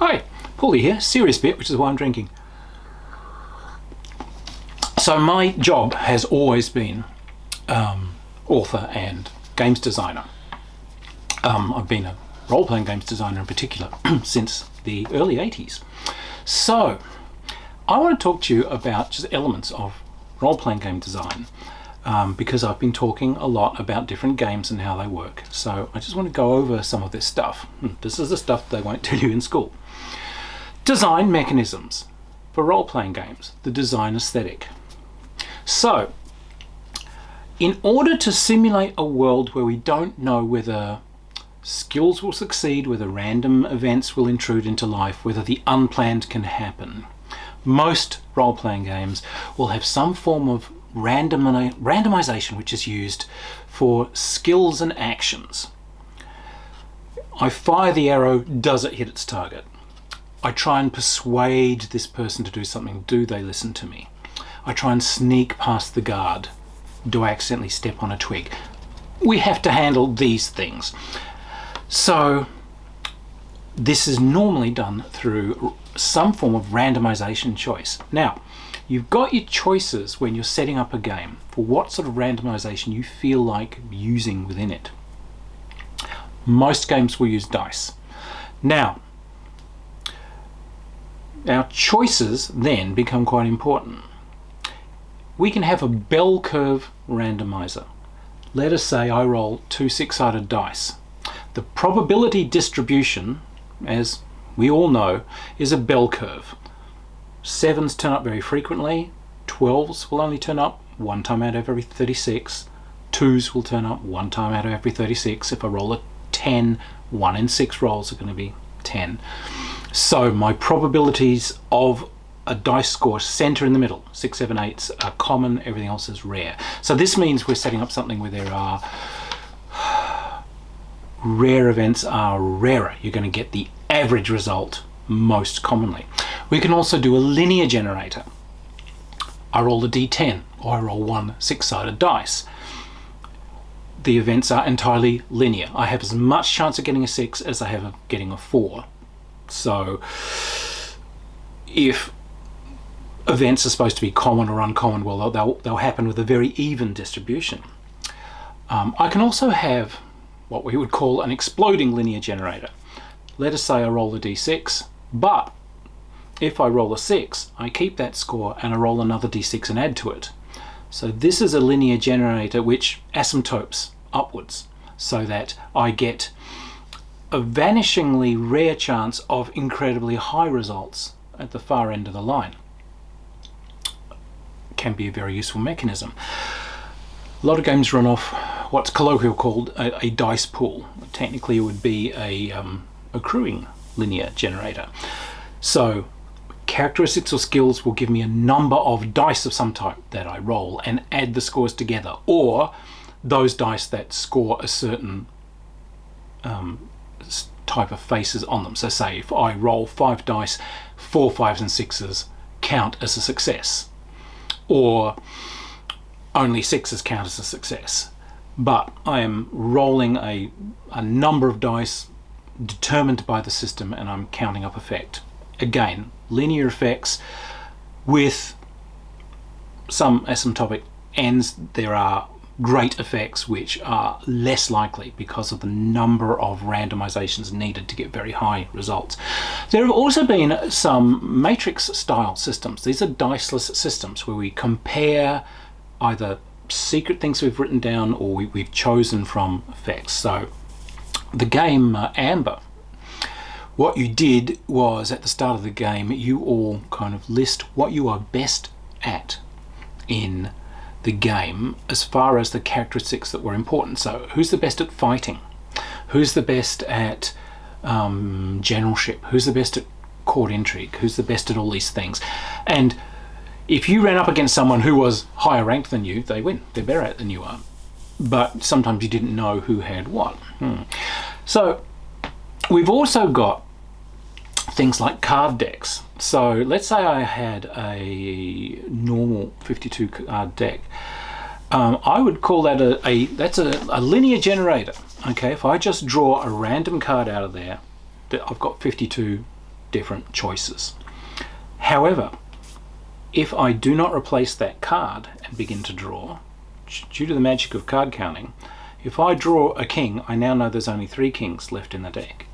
Hi, Paulie here, serious bit, which is why I'm drinking. So my job has always been author and games designer. I've been a role-playing games designer in particular since the early 80s. So I want to talk to you about just elements of role-playing game design because I've been talking a lot about different games and how they work. So I just want to go over some of this stuff. This is the stuff they won't tell you in school. Design mechanisms for role-playing games, the design aesthetic. So, in order to simulate a world where we don't know whether skills will succeed, whether random events will intrude into life, whether the unplanned can happen, most role-playing games will have some form of randomization which is used for skills and actions. I fire the arrow, does it hit its target? I try and persuade this person to do something, do they listen to me? I try and sneak past the guard, do I accidentally step on a twig? We have to handle these things. So this is normally done through some form of randomization choice. Now, you've got your choices when you're setting up a game for what sort of randomization you feel like using within it. Most games will use dice. Now, our choices then become quite important. We can have a bell curve randomizer. Let us say I roll 2 6-sided dice. The probability distribution, as we all know, is a bell curve. 7s turn up very frequently, 12s will only turn up 1 time out of every 36, 2s will turn up 1 time out of every 36. If I roll a 10, 1 in 6 rolls are going to be 10. So my probabilities of a dice score center in the middle, 6, 7, 8s are common, everything else is rare. So this means we're setting up something where there are rare events are rarer. You're going to get the average result most commonly. We can also do a linear generator. I roll a d10 or I roll 1 6-sided dice. The events are entirely linear. I have as much chance of getting a 6 as I have of getting a 4. So if events are supposed to be common or uncommon, well, they'll happen with a very even distribution. I can also have what we would call an exploding linear generator. Let us say I roll a d6, but if I roll a 6, I keep that score and I roll another d6 and add to it. So this is a linear generator which asymptotes upwards so that I get a vanishingly rare chance of incredibly high results at the far end of the line. Can be a very useful mechanism. A lot of games run off what's colloquially called a dice pool. Technically it would be a accruing linear generator. So characteristics or skills will give me a number of dice of some type that I roll and add the scores together, or those dice that score a certain type of faces on them. So say if I roll 5 dice, 4 5s and 6s count as a success, or only 6s count as a success. But I am rolling a number of dice determined by the system and I'm counting up effect. Again, linear effects with some asymptotic ends. There are great effects which are less likely because of the number of randomizations needed to get very high results. There have also been some matrix style systems. These are diceless systems where we compare either secret things we've written down or we've chosen from effects. So the game Amber, what you did was at the start of the game you all kind of list what you are best at in the game as far as the characteristics that were important. So who's the best at fighting? Who's the best at generalship? Who's the best at court intrigue? Who's the best at all these things? And if you ran up against someone who was higher ranked than you, they win. They're better at it than you are. But sometimes you didn't know who had what. So we've also got things like card decks. So let's say I had a normal 52 card deck. I would call that a linear generator. Okay, if I just draw a random card out of there, I've got 52 different choices. However, if I do not replace that card and begin to draw, due to the magic of card counting, if I draw a king, I now know there's only 3 kings left in the deck,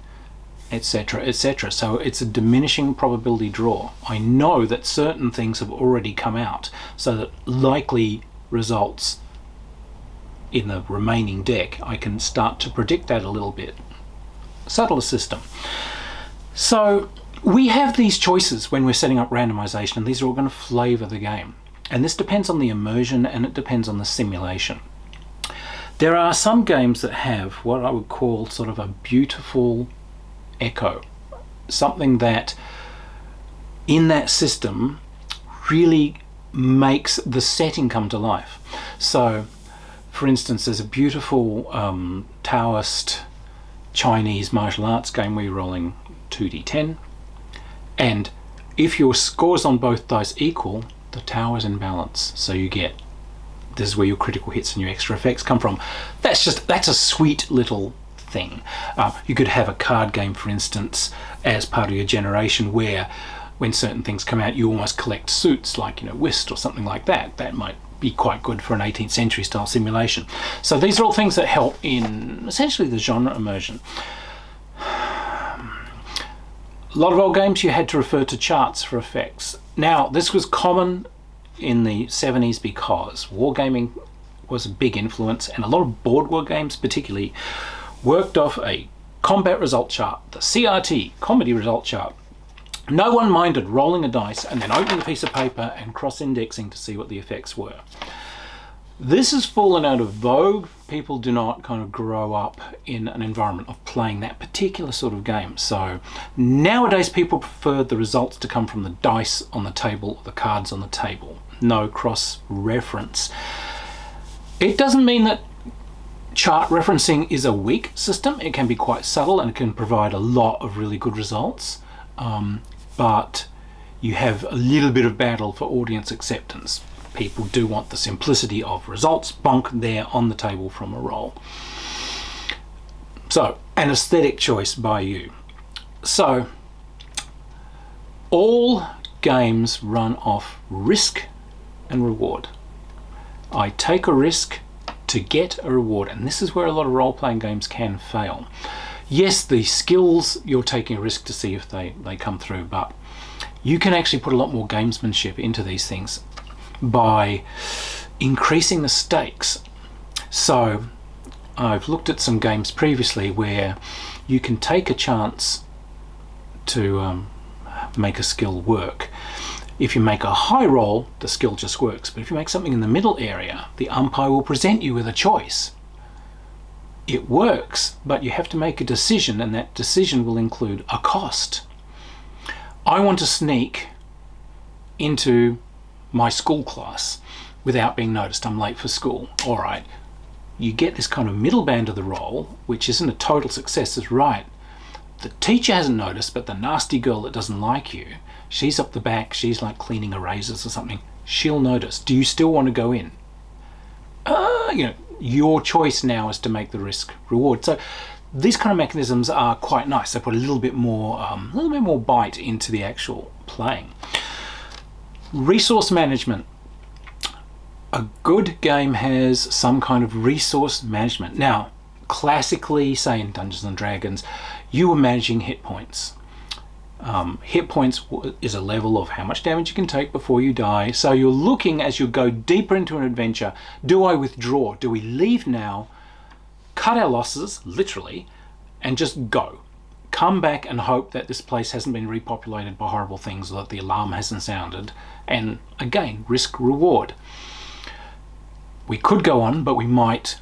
etc., etc. So it's a diminishing probability draw. I know that certain things have already come out, so that likely results in the remaining deck, I can start to predict that a little bit. Subtler system. So we have these choices when we're setting up randomization, and these are all going to flavor the game. And this depends on the immersion, and it depends on the simulation. There are some games that have what I would call sort of a beautiful echo, something that in that system really makes the setting come to life. So for instance, there's a beautiful Taoist Chinese martial arts game where you're rolling 2d10, and if your scores on both dice equal, the tower is in balance, so you get, this is where your critical hits and your extra effects come from. That's a sweet little thing. You could have a card game, for instance, as part of your generation, where when certain things come out you almost collect suits, like, you know, whist or something like that. That might be quite good for an 18th century style simulation. So these are all things that help in essentially the genre immersion. A lot of old games you had to refer to charts for effects. Now this was common in the 70s because wargaming was a big influence, and a lot of board war games particularly worked off a combat result chart, the CRT, comedy result chart. No one minded rolling a dice and then opening a piece of paper and cross-indexing to see what the effects were. This has fallen out of vogue. People do not kind of grow up in an environment of playing that particular sort of game. So nowadays people prefer the results to come from the dice on the table or the cards on the table. No cross-reference. It doesn't mean that chart referencing is a weak system. It can be quite subtle and it can provide a lot of really good results. But you have a little bit of battle for audience acceptance. People do want the simplicity of results, bonk, there on the table from a roll. So, an aesthetic choice by you. So, all games run off risk and reward. I take a risk to get a reward, and this is where a lot of role-playing games can fail. Yes, the skills, you're taking a risk to see if they come through, but you can actually put a lot more gamesmanship into these things by increasing the stakes. So I've looked at some games previously where you can take a chance to make a skill work. If you make a high roll, the skill just works, but if you make something in the middle area, the umpire will present you with a choice. It works, but you have to make a decision, and that decision will include a cost. I want to sneak into my school class without being noticed. I'm late for school. All right, you get this kind of middle band of the roll, which isn't a total success. It's right. The teacher hasn't noticed, but the nasty girl that doesn't like you, she's up the back, she's like cleaning erasers or something. She'll notice. Do you still want to go in? You know, your choice now is to make the risk reward. So these kind of mechanisms are quite nice. They put a little bit more bite into the actual playing. Resource management. A good game has some kind of resource management. Now, classically, say in Dungeons and Dragons, you were managing hit points. Hit points is a level of how much damage you can take before you die. So you're looking, as you go deeper into an adventure, do I withdraw? Do we leave now, cut our losses, literally, and just go? Come back and hope that this place hasn't been repopulated by horrible things, or that the alarm hasn't sounded. And again, risk reward. We could go on, but we might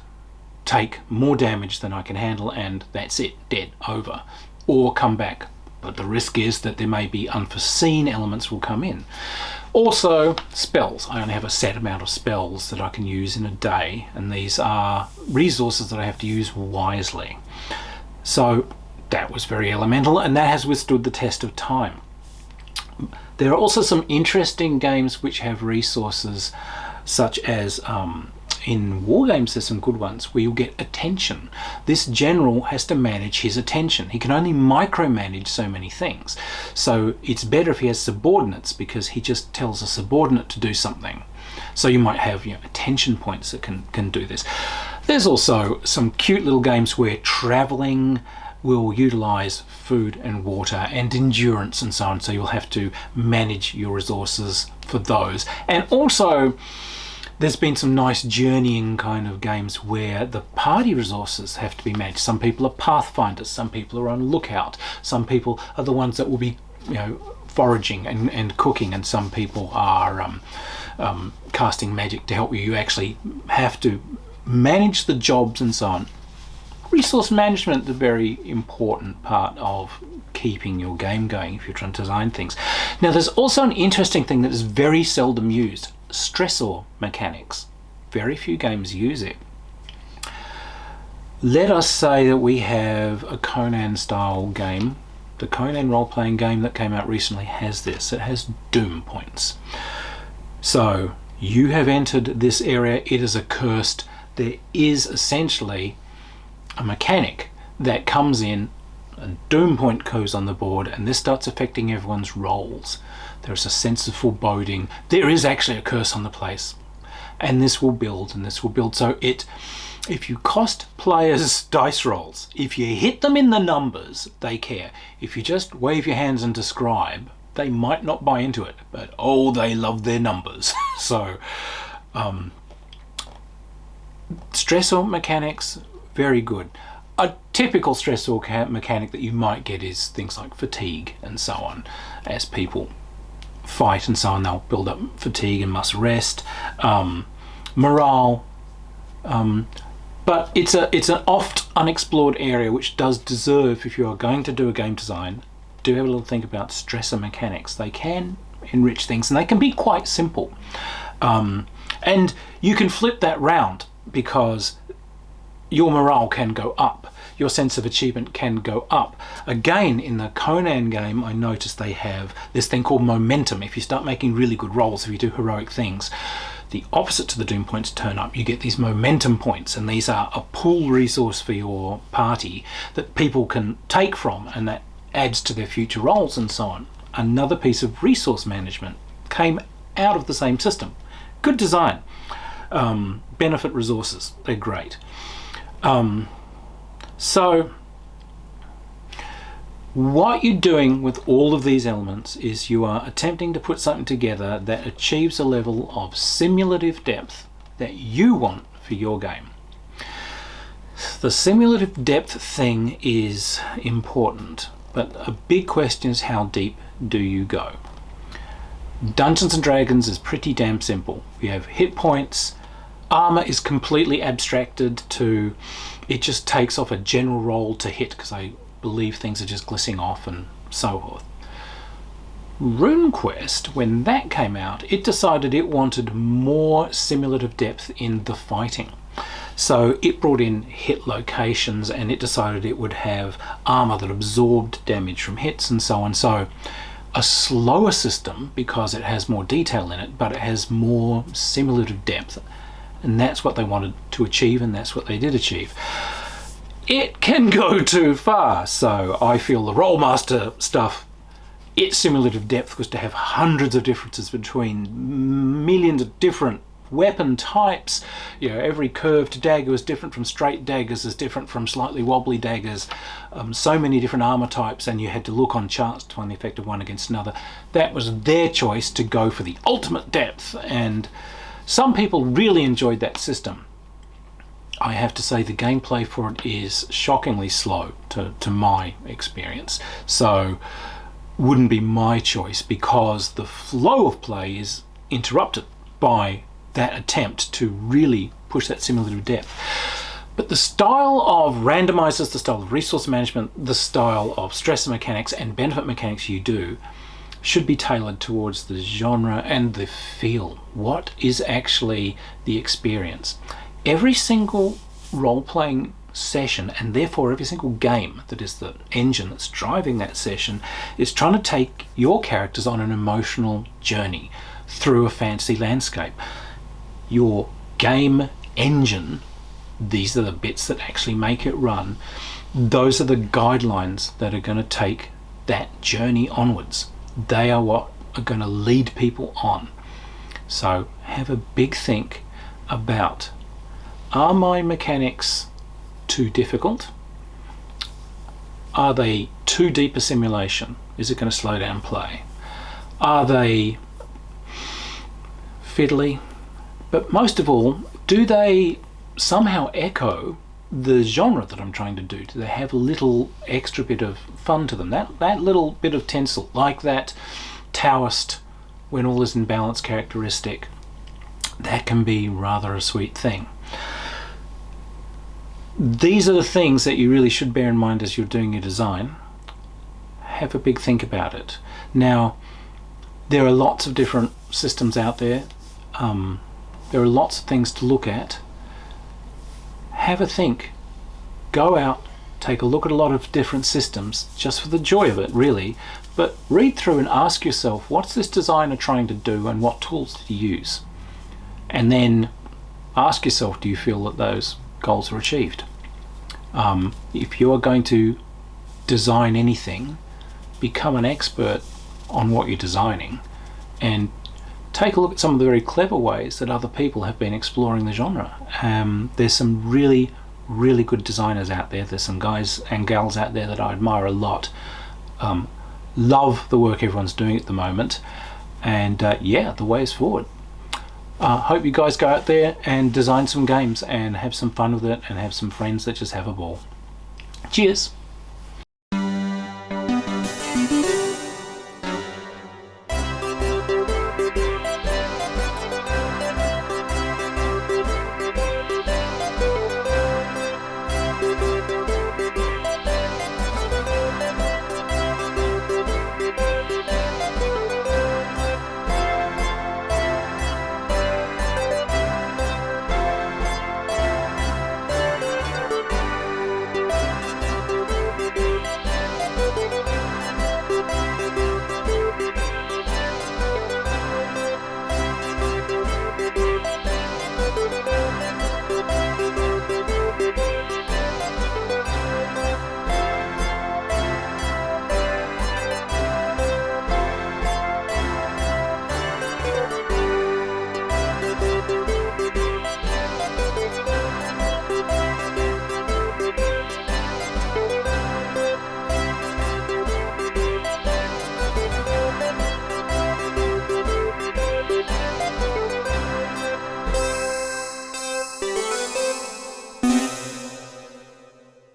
take more damage than I can handle, and that's it, dead, over. Or come back. But the risk is that there may be unforeseen elements will come in. Also, spells. I only have a set amount of spells that I can use in a day, and these are resources that I have to use wisely. So that was very elemental, and that has withstood the test of time. There are also some interesting games which have resources such as in war games there's some good ones where you'll get attention. This general has to manage his attention. He can only micromanage so many things. So it's better if he has subordinates, because he just tells a subordinate to do something. So you might have attention points that can do this. There's also some cute little games where traveling will utilize food and water and endurance and so on, so you'll have to manage your resources for those. And also there's been some nice journeying kind of games where the party resources have to be managed. Some people are pathfinders, some people are on lookout, some people are the ones that will be foraging and cooking, and some people are casting magic to help you. You actually have to manage the jobs and so on. Resource management is a very important part of keeping your game going if you're trying to design things. Now there's also an interesting thing that is very seldom used: stressor mechanics. Very few games use it. Let us say that we have a Conan style game. The Conan role-playing game that came out recently has this. It has doom points. So you have entered this area, it is accursed. There is essentially a mechanic that comes in, a doom point goes on the board, and this starts affecting everyone's rolls. There's a sense of foreboding. There is actually a curse on the place, and this will build and this will build. So if you cost players dice rolls, if you hit them in the numbers, they care. If you just wave your hands and describe, they might not buy into it, but oh, they love their numbers. So stressor mechanics, very good. A typical stressor mechanic that you might get is things like fatigue and so on. As people fight and so on, they'll build up fatigue and must rest. Morale, but it's an oft unexplored area which does deserve, if you are going to do a game design, do have a little think about stressor mechanics. They can enrich things, and they can be quite simple. And you can flip that round, because your morale can go up, your sense of achievement can go up. Again, in the Conan game, I noticed they have this thing called momentum. If you start making really good rolls, if you do heroic things, the opposite to the doom points turn up. You get these momentum points, and these are a pool resource for your party that people can take from, and that adds to their future rolls and so on. Another piece of resource management came out of the same system. Good design. Benefit resources, they're great. So what you're doing with all of these elements is you are attempting to put something together that achieves a level of simulative depth that you want for your game. The simulative depth thing is important, but a big question is, how deep do you go? Dungeons and Dragons is pretty damn simple. You have hit points. Armor is completely abstracted to, it just takes off a general roll to hit, because I believe things are just glistening off and so forth. RuneQuest, when that came out, it decided it wanted more simulative depth in the fighting. So it brought in hit locations, and it decided it would have armor that absorbed damage from hits and so on. So a slower system, because it has more detail in it, but it has more simulative depth. And that's what they wanted to achieve, and that's what they did achieve. It can go too far, so I feel the Rollmaster stuff, its simulative depth was to have hundreds of differences between millions of different weapon types. Every curved dagger was different from straight daggers, is different from slightly wobbly daggers. So many different armor types, and you had to look on charts to find the effect of one against another. That was their choice to go for the ultimate depth, and some people really enjoyed that system. I have to say the gameplay for it is shockingly slow to my experience. So wouldn't be my choice, because the flow of play is interrupted by that attempt to really push that simulative depth. But the style of randomizers, the style of resource management, the style of stressor mechanics and benefit mechanics you do should be tailored towards the genre and the feel. What is actually the experience? Every single role-playing session, and therefore every single game that is the engine that's driving that session, is trying to take your characters on an emotional journey through a fantasy landscape. Your game engine. These are the bits that actually make it run. Those are the guidelines that are going to take that journey onwards. They are what are going to lead people on. So have a big think about, are my mechanics too difficult? Are they too deep a simulation? Is it going to slow down play? Are they fiddly? But most of all, do they somehow echo the genre that I'm trying to do? Do they have a little extra bit of fun to them? That little bit of tinsel, like that Taoist when all is in balance characteristic, that can be rather a sweet thing. These are the things that you really should bear in mind as you're doing your design. Have a big think about it. Now, there are lots of different systems out there. There are lots of things to look at. Have a think. Go out, take a look at a lot of different systems, just for the joy of it, really. But read through and ask yourself, what's this designer trying to do and what tools did he use? And then ask yourself, do you feel that those goals are achieved? If you are going to design anything, become an expert on what you're designing and take a look at some of the very clever ways that other people have been exploring the genre. There's some really good designers out there. There's some guys and gals out there that I admire a lot. Love the work everyone's doing at the moment, and yeah, the way is forward. Hope you guys go out there and design some games and have some fun with it and have some friends that just have a ball. Cheers!